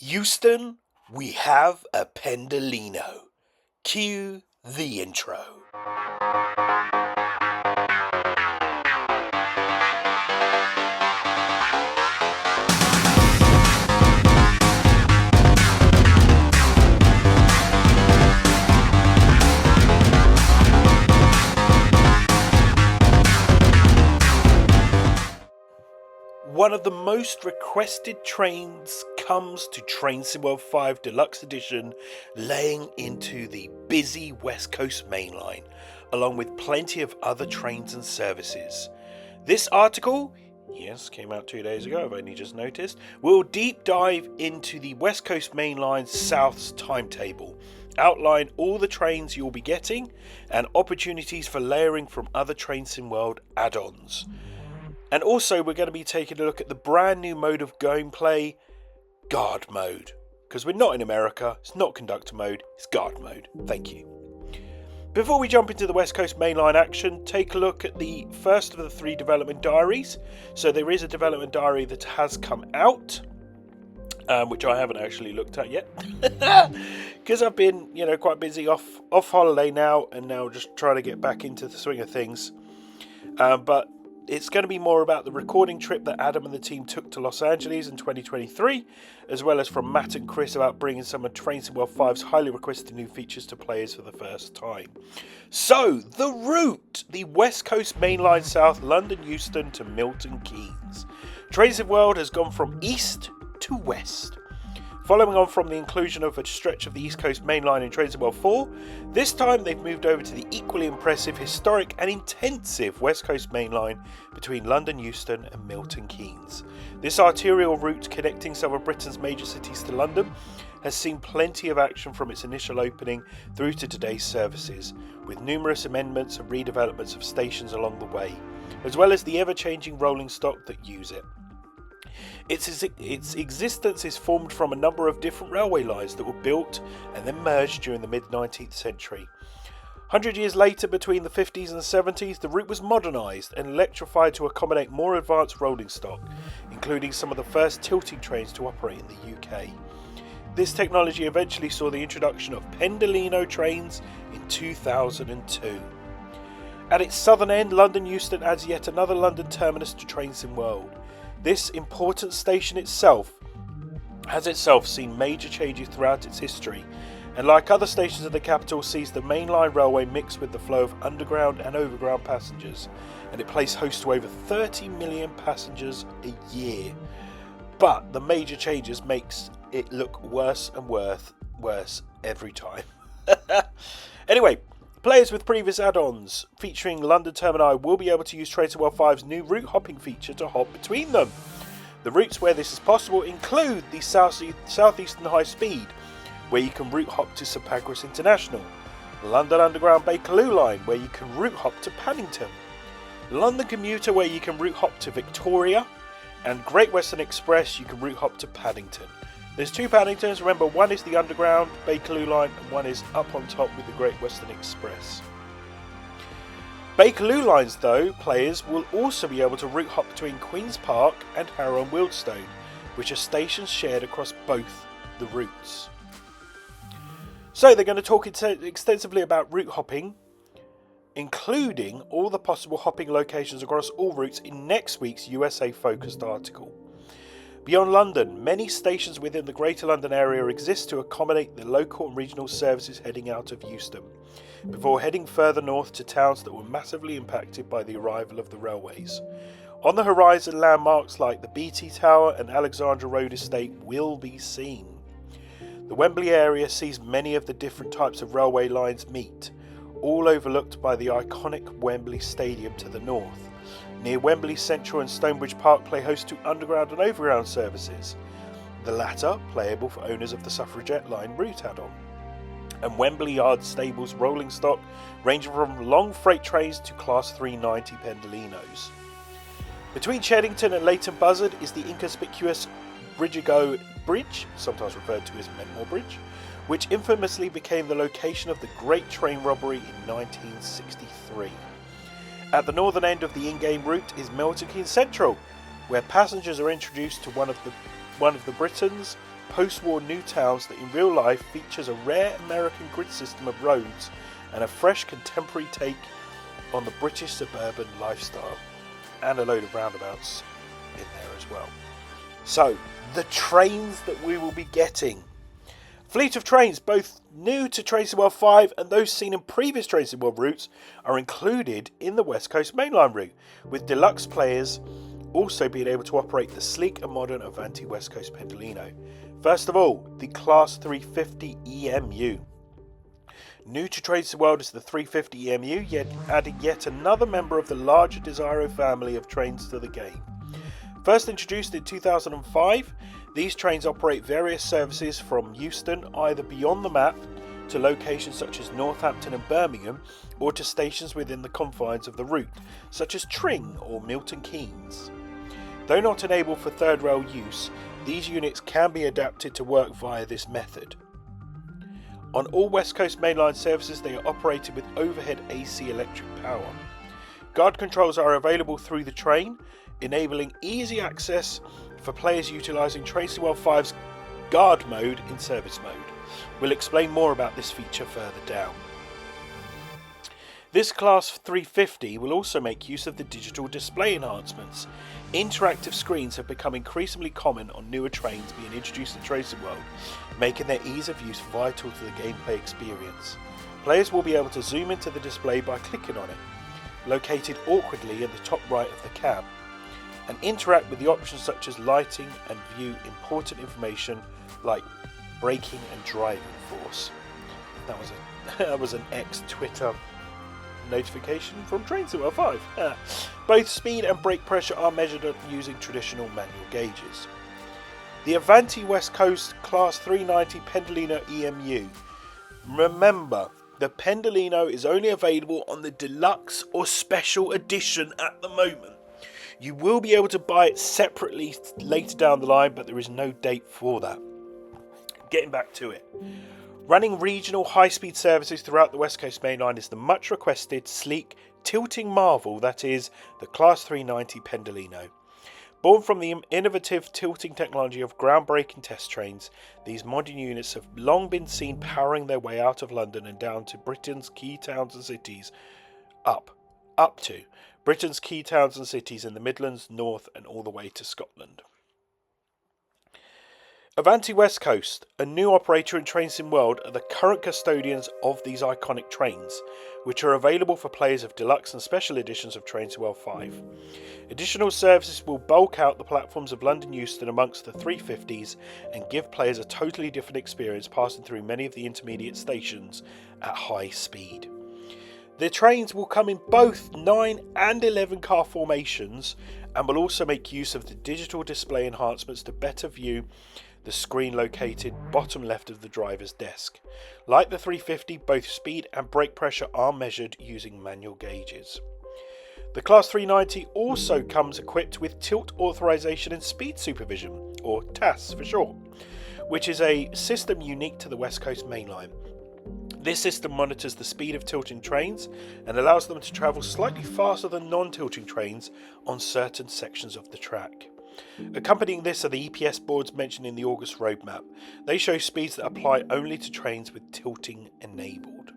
Houston, we have a Pendolino. Cue the intro. One of the most requested trains comes to Train Sim World 5 Deluxe Edition, laying into the busy West Coast Mainline, along with plenty of other trains and services. This article, yes, came out 2 days ago, I've only just noticed, will deep dive into the West Coast Mainline South's timetable, outline all the trains you'll be getting, and opportunities for layering from other Train Sim World add-ons. And also we're going to be taking a look at the brand new mode of gameplay, Guard Mode. Because we're not in America, it's not Conductor Mode, it's Guard Mode. Thank you. Before we jump into the West Coast Mainline action, take a look at the first of the 3 development diaries. So there is a development diary that has come out, which I haven't actually looked at yet. Because I've been, quite busy off holiday now, and now just trying to get back into the swing of things. But it's going to be more about the recording trip that Adam and the team took to Los Angeles in 2023, as well as from Matt and Chris about bringing some of Train Sim World 5's highly requested new features to players for the first time. So, the route, the West Coast Mainline South, London Euston to Milton Keynes. Train Sim World has gone from east to west. Following on from the inclusion of a stretch of the East Coast Mainline in Train Sim World 4, this time they've moved over to the equally impressive, historic and intensive West Coast Mainline between London Euston and Milton Keynes. This arterial route connecting some of Britain's major cities to London has seen plenty of action from its initial opening through to today's services, with numerous amendments and redevelopments of stations along the way, as well as the ever-changing rolling stock that use it. Its existence is formed from a number of different railway lines that were built and then merged during the mid-19th century. 100 years later, between the 50s and 70s, the route was modernised and electrified to accommodate more advanced rolling stock, including some of the first tilting trains to operate in the UK. This technology eventually saw the introduction of Pendolino trains in 2002. At its southern end, London Euston adds yet another London terminus to Train Sim World. This important station has itself seen major changes throughout its history, and like other stations of the capital, sees the mainline railway mix with the flow of underground and overground passengers, and it plays host to over 30 million passengers a year. But the major changes makes it look worse and worse every time. Anyway, players with previous add-ons featuring London Termini will be able to use Train Sim World 5's new route hopping feature to hop between them. The routes where this is possible include the Southeastern High Speed, where you can route hop to Sapagras International, the London Underground Bakerloo line, where you can route hop to Paddington, London Commuter, where you can route hop to Victoria, and Great Western Express, you can route hop to Paddington. There's 2 Paddingtons, remember one is the Underground Bakerloo line and one is up on top with the Great Western Express. Bakerloo lines though, players will also be able to route hop between Queen's Park and Harrow and Wealdstone, which are stations shared across both the routes. So they're going to talk extensively about route hopping, including all the possible hopping locations across all routes in next week's USA focused article. Beyond London, many stations within the Greater London area exist to accommodate the local and regional services heading out of Euston, before heading further north to towns that were massively impacted by the arrival of the railways. On the horizon, landmarks like the BT Tower and Alexandra Road Estate will be seen. The Wembley area sees many of the different types of railway lines meet, all overlooked by the iconic Wembley Stadium to the north. Near Wembley Central and Stonebridge Park play host to underground and overground services, the latter playable for owners of the Suffragette Line route add-on. And Wembley Yard stables rolling stock ranging from long freight trains to Class 390 Pendolinos. Between Cheddington and Leighton Buzzard is the inconspicuous Bridgego Bridge, sometimes referred to as Menmore Bridge, which infamously became the location of the Great Train Robbery in 1963. At the northern end of the in-game route is Milton Keynes Central, where passengers are introduced to one of the Britain's post-war new towns that in real life features a rare American grid system of roads and a fresh contemporary take on the British suburban lifestyle, and a load of roundabouts in there as well. So, the trains that we will be getting. Fleet of trains, both new to Train Sim World 5 and those seen in previous Train Sim World routes, are included in the West Coast Mainline route, with deluxe players also being able to operate the sleek and modern Avanti West Coast Pendolino. First of all, the Class 350 EMU. New to Train Sim World is the 350 EMU, yet adding yet another member of the larger Desiro family of trains to the game. First introduced in 2005, these trains operate various services from Euston, either beyond the map to locations such as Northampton and Birmingham, or to stations within the confines of the route, such as Tring or Milton Keynes. Though not enabled for third rail use, these units can be adapted to work via this method. On all West Coast Mainline services, they are operated with overhead AC electric power. Guard controls are available through the train, enabling easy access for players utilising Train Sim World 5's guard mode in service mode. We'll explain more about this feature further down. This Class 350 will also make use of the digital display enhancements. Interactive screens have become increasingly common on newer trains being introduced to Train Sim World, making their ease of use vital to the gameplay experience. Players will be able to zoom into the display by clicking on it, located awkwardly in the top right of the cab, and interact with the options such as lighting and view important information like braking and driving force. That was an ex-Twitter notification from Train Sim World 5. Both speed and brake pressure are measured using traditional manual gauges. The Avanti West Coast Class 390 Pendolino EMU. Remember, the Pendolino is only available on the deluxe or special edition at the moment. You will be able to buy it separately later down the line, but there is no date for that. Getting back to it. Running regional high-speed services throughout the West Coast Mainline is the much requested, sleek, tilting marvel that is the Class 390 Pendolino. Born from the innovative tilting technology of groundbreaking test trains, these modern units have long been seen powering their way out of London and down to Britain's key towns and cities, up to Britain's key towns and cities in the Midlands, North and all the way to Scotland. Avanti West Coast, a new operator in Train Sim World, are the current custodians of these iconic trains, which are available for players of deluxe and special editions of Train Sim World 5. Additional services will bulk out the platforms of London Euston amongst the 350s and give players a totally different experience passing through many of the intermediate stations at high speed. The trains will come in both 9 and 11 car formations and will also make use of the digital display enhancements to better view the screen located bottom left of the driver's desk. Like the 350, both speed and brake pressure are measured using manual gauges. The Class 390 also comes equipped with Tilt Authorization and Speed Supervision, or TAS for short, which is a system unique to the West Coast Mainline. This system monitors the speed of tilting trains and allows them to travel slightly faster than non-tilting trains on certain sections of the track. Accompanying this are the EPS boards mentioned in the August roadmap. They show speeds that apply only to trains with tilting enabled.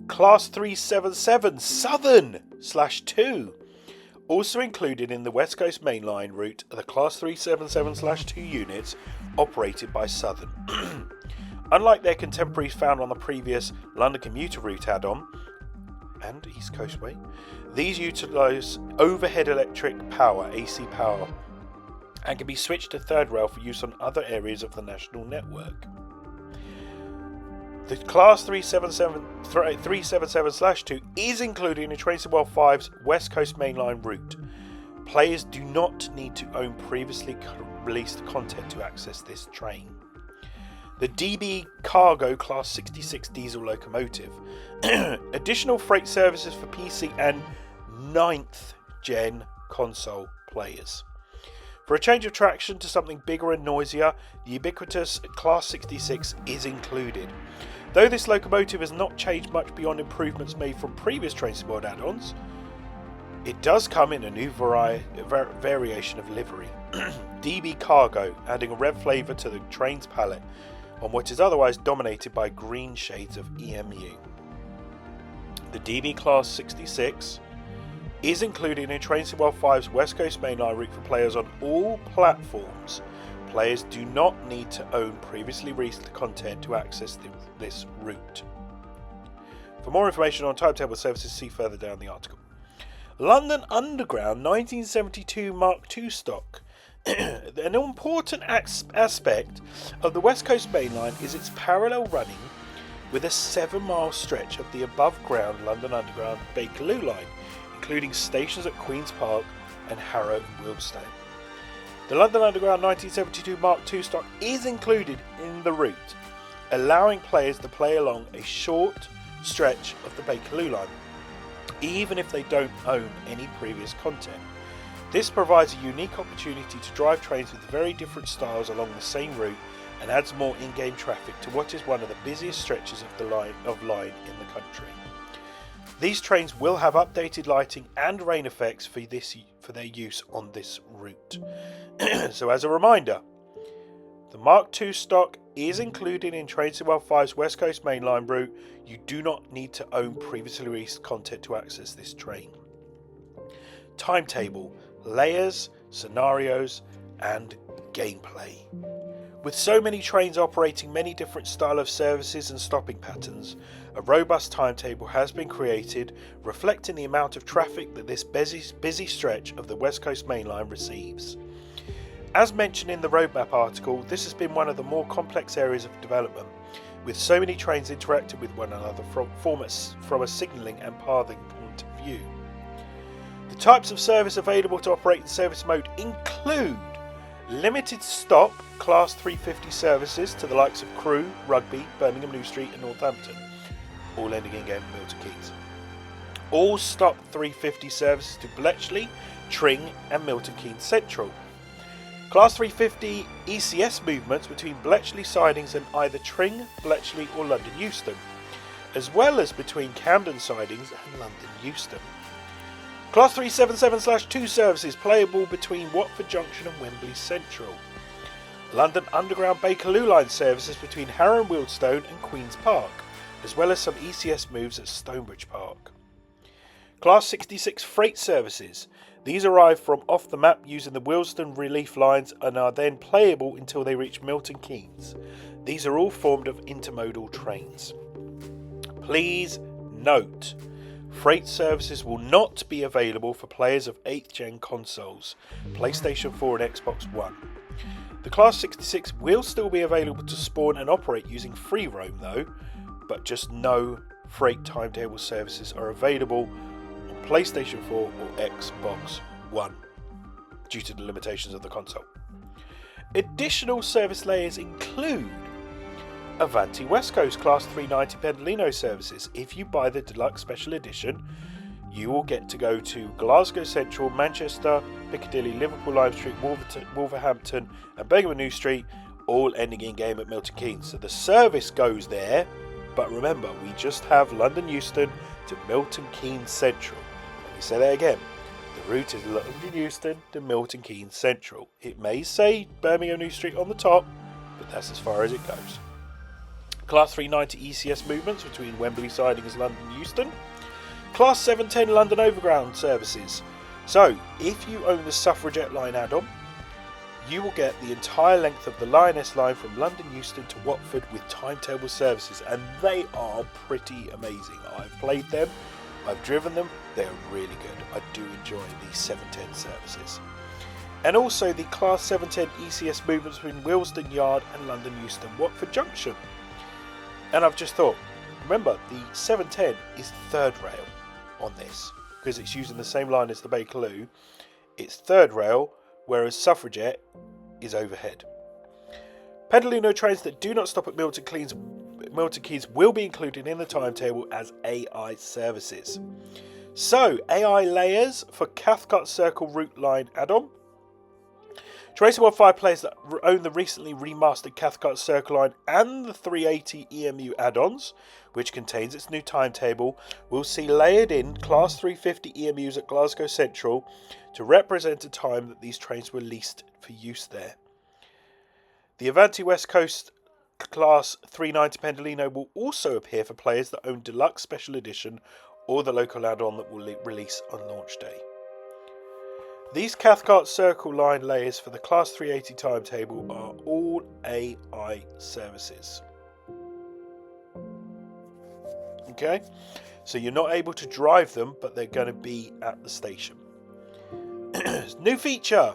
Class 377 Southern /2. Also included in the West Coast Mainline route are the Class 377/2 units operated by Southern. Unlike their contemporaries found on the previous London commuter route add-on and East Coast Way, these utilise overhead electric power, AC power, and can be switched to third rail for use on other areas of the national network. The Class 377/2 is included in the Train Sim World 5's West Coast Mainline route. Players do not need to own previously released content to access this train. The DB Cargo Class 66 diesel locomotive. Additional freight services for PC and 9th gen console players. For a change of traction to something bigger and noisier, the ubiquitous Class 66 is included. Though this locomotive has not changed much beyond improvements made from previous Train Sim World add-ons, It does come in a new variation of livery, DB Cargo, adding a red flavour to the train's palette on what is otherwise dominated by green shades of EMU. The DB Class 66 is included in Train World 5's West Coast Mainline route for players on all platforms. Players do not need to own previously released content to access this route. For more information on timetable services, see further down the article. London Underground 1972 Mark II stock. An important aspect of the West Coast Mainline is its parallel running with a 7-mile stretch of the above-ground London Underground Bakerloo line, including stations at Queen's Park and Harrow and Wealdstone. The London Underground 1972 Mark II stock is included in the route, allowing players to play along a short stretch of the Bakerloo line, even if they don't own any previous content. This provides a unique opportunity to drive trains with very different styles along the same route and adds more in-game traffic to what is one of the busiest stretches of the line in the country. These trains will have updated lighting and rain effects for their use on this route. So as a reminder, the Mark II stock is included in Train World 5's West Coast Mainline route. You do not need to own previously released content to access this train. Timetable, layers, scenarios, and gameplay. With so many trains operating many different style of services and stopping patterns, a robust timetable has been created reflecting the amount of traffic that this busy stretch of the West Coast Mainline receives. As mentioned in the roadmap article, this has been one of the more complex areas of development, with so many trains interacting with one another from a signalling and pathing point of view. The types of service available to operate in service mode include limited stop Class 350 services to the likes of Crewe, Rugby, Birmingham New Street and Northampton, all ending in game at Milton Keynes. All stop 350 services to Bletchley, Tring and Milton Keynes Central. Class 350 ECS movements between Bletchley sidings and either Tring, Bletchley or London Euston, as well as between Camden sidings and London Euston. Class 377/2 services playable between Watford Junction and Wembley Central. London Underground Bakerloo line services between Harrow and Wealdstone and Queen's Park, as well as some ECS moves at Stonebridge Park. Class 66 freight services. These arrive from off the map using the Wealdstone relief lines and are then playable until they reach Milton Keynes. These are all formed of intermodal trains. Please note, freight services will not be available for players of 8th Gen consoles, PlayStation 4 and Xbox One. The Class 66 will still be available to spawn and operate using free roam though, but just no freight timetable services are available on PlayStation 4 or Xbox One due to the limitations of the console. Additional service layers include Avanti West Coast Class 390 Pendolino services. If you buy the Deluxe Special Edition, you will get to go to Glasgow Central, Manchester, Piccadilly, Liverpool Lime Street, Wolverhampton and Birmingham New Street, all ending in game at Milton Keynes. So the service goes there, but remember, we just have London Euston to Milton Keynes Central. Let me say that again. The route is London Euston to Milton Keynes Central. It may say Birmingham New Street on the top, but that's as far as it goes. Class 390 ECS movements between Wembley sidings and London Euston. Class 710 London Overground services. So, if you own the Suffragette line add-on, you will get the entire length of the Lioness line from London Euston to Watford with timetable services, and they are pretty amazing. I've played them, I've driven them, they're really good. I do enjoy these 710 services. And also the Class 710 ECS movements between Wealdstone Yard and London Euston Watford Junction. And I've just thought, remember, the 710 is third rail on this, because it's using the same line as the Bakerloo. It's third rail, whereas Suffragette is overhead. Pendolino trains that do not stop at Milton Keynes will be included in the timetable as AI services. So, AI layers for Cathcart Circle route line add-on. Train World 5 players that own the recently remastered Cathcart Circle line and the 380 EMU add-ons, which contains its new timetable, will see layered in Class 350 EMUs at Glasgow Central to represent a time that these trains were leased for use there. The Avanti West Coast Class 390 Pendolino will also appear for players that own Deluxe Special Edition or the local add-on that will release on launch day. These Cathcart Circle line layers for the Class 380 timetable are all AI services. Okay, so you're not able to drive them, but they're going to be at the station. New feature,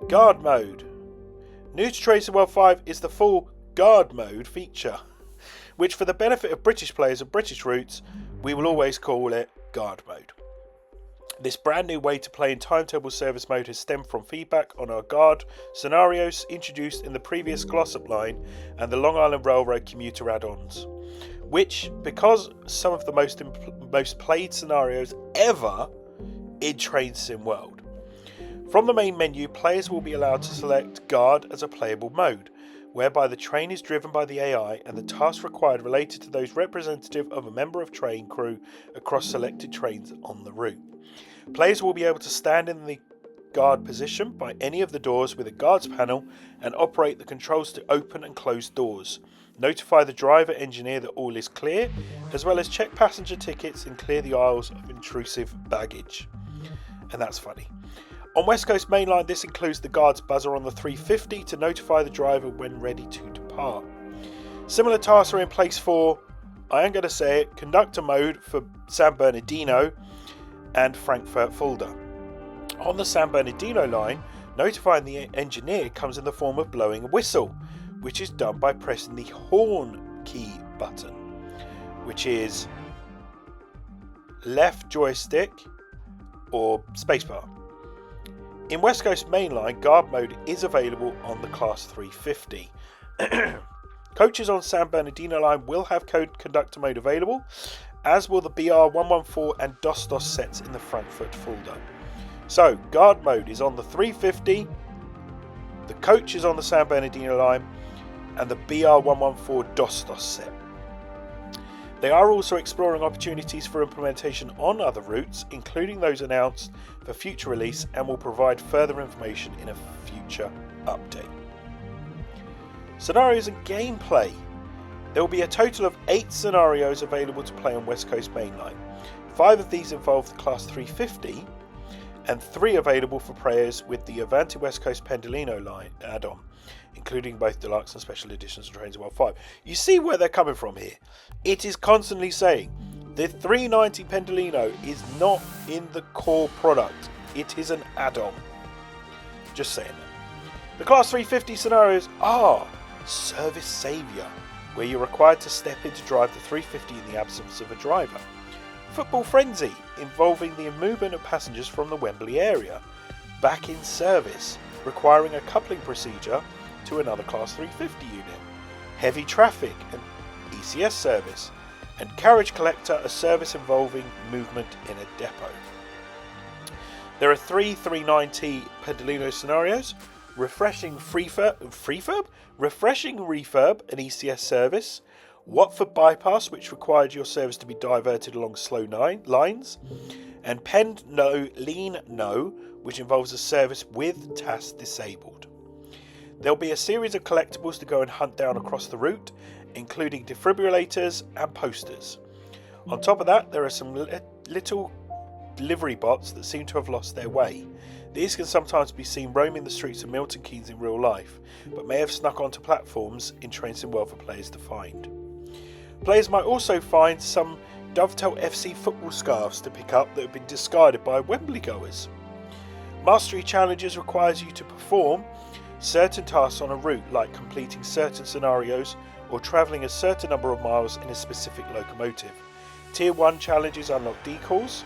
Guard Mode. New to Train Sim World 5 is the full Guard Mode feature, which for the benefit of British players of British routes, we will always call it Guard Mode. This brand new way to play in timetable service mode has stemmed from feedback on our Guard scenarios introduced in the previous Glossop line and the Long Island Railroad commuter add-ons, which, because some of the most played scenarios ever in Train Sim World. From the main menu, players will be allowed to select Guard as a playable mode, whereby the train is driven by the AI and the tasks required related to those representative of a member of train crew across selected trains on the route. Players will be able to stand in the guard position by any of the doors with a guards panel and operate the controls to open and close doors, notify the driver engineer that all is clear, as well as check passenger tickets and clear the aisles of intrusive baggage. And that's funny. On West Coast Mainline, this includes the guard's buzzer on the 350 to notify the driver when ready to depart. Similar tasks are in place for, I am going to say it, conductor mode for San Bernardino and Frankfurt Fulda. On the San Bernardino line, notifying the engineer comes in the form of blowing a whistle, which is done by pressing the horn key button, which is left joystick or spacebar. In West Coast Mainline, guard mode is available on the Class 350. Coaches on San Bernardino line will have conductor mode available, as will the BR114 and DOS sets in the Frankfurt Fulda. So, guard mode is on the 350, the coach is on the San Bernardino line, and the BR114 DOS set. They are also exploring opportunities for implementation on other routes, including those announced for future release, and will provide further information in a future update. Scenarios and gameplay. There will be a total of 8 scenarios available to play on West Coast Mainline. 5 of these involve the Class 350, and 3 available for players with the Avanti West Coast Pendolino line add-on, including both deluxe and special editions of Train Sim World 5. You see where they're coming from here. It is constantly saying the 390 Pendolino is not in the core product. It is an add-on. Just saying that. The Class 350 scenarios are Service Saviour, where you're required to step in to drive the 350 in the absence of a driver. Football Frenzy, involving the movement of passengers from the Wembley area. Back in Service, requiring a coupling procedure to another Class 350 unit. Heavy Traffic, an ECS service. And Carriage Collector, a service involving movement in a depot. There are 3 390 Pendolino scenarios. Refreshing Refurb, an ECS service. Watford Bypass, which required your service to be diverted along slow lines. And Pend No, Lean No, which involves a service with TAS disabled. There'll be a series of collectibles to go and hunt down across the route, including defibrillators and posters. On top of that, there are some little delivery bots that seem to have lost their way. These can sometimes be seen roaming the streets of Milton Keynes in real life, but may have snuck onto platforms in Train Sim World for players to find. Players might also find some Dovetail FC football scarves to pick up that have been discarded by Wembley goers. Mastery Challenges requires you to perform certain tasks on a route, like completing certain scenarios or travelling a certain number of miles in a specific locomotive. Tier 1 challenges unlock decals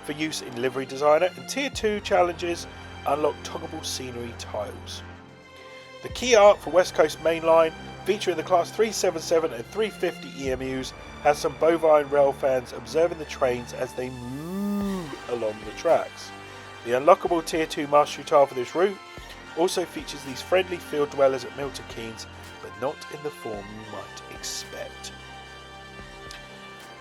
for use in Livery Designer, and Tier 2 challenges unlock toggable scenery tiles. The key art for West Coast Mainline, featuring the Class 377 and 350 EMUs, has some bovine rail fans observing the trains as they move along the tracks. The unlockable Tier 2 mastery tile for this route also features these friendly field dwellers at Milton Keynes, but not in the form you might expect.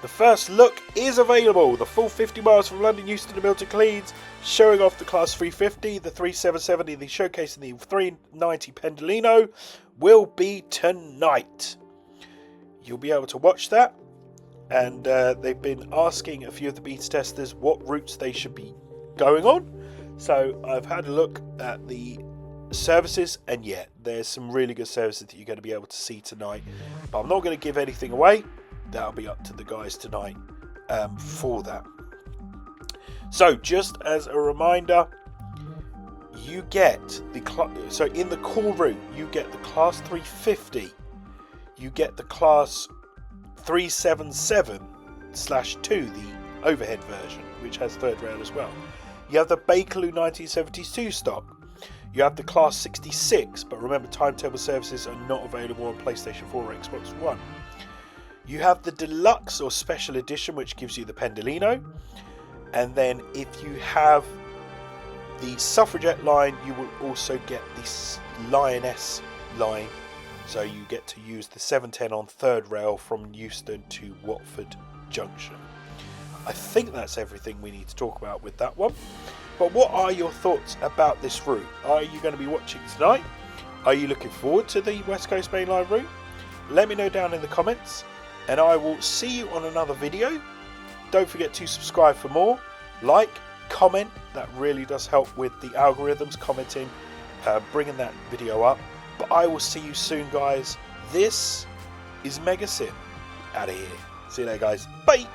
The first look is available. The full 50 miles from London Euston to Milton Keynes, showing off the Class 350, the 3770, the Showcase and the 390 Pendolino, will be tonight. You'll be able to watch that, and they've been asking a few of the beta testers what routes they should be going on. So I've had a look at the services, and yeah, there's some really good services that you're going to be able to see tonight. But I'm not going to give anything away. That'll be up to the guys tonight for that. So just as a reminder, you get the in the core route you get the Class 350, you get the Class 377/2, the overhead version, which has third rail as well. You have the Bakerloo 1972 stock. You have the Class 66, but remember, timetable services are not available on PlayStation 4 or Xbox One. You have the Deluxe or Special Edition, which gives you the Pendolino. And then if you have the Suffragette line, you will also get the Lioness line. So you get to use the 710 on third rail from Euston to Watford Junction. I think that's everything we need to talk about with that one. But what are your thoughts about this route? Are you going to be watching tonight? Are you looking forward to the West Coast Mainline route? Let me know down in the comments, and I will see you on another video. Don't forget to subscribe for more. Like, comment, that really does help with the algorithms, commenting, bringing that video up. But I will see you soon, guys. This is MegaSim out of here. See you later, guys. Bye.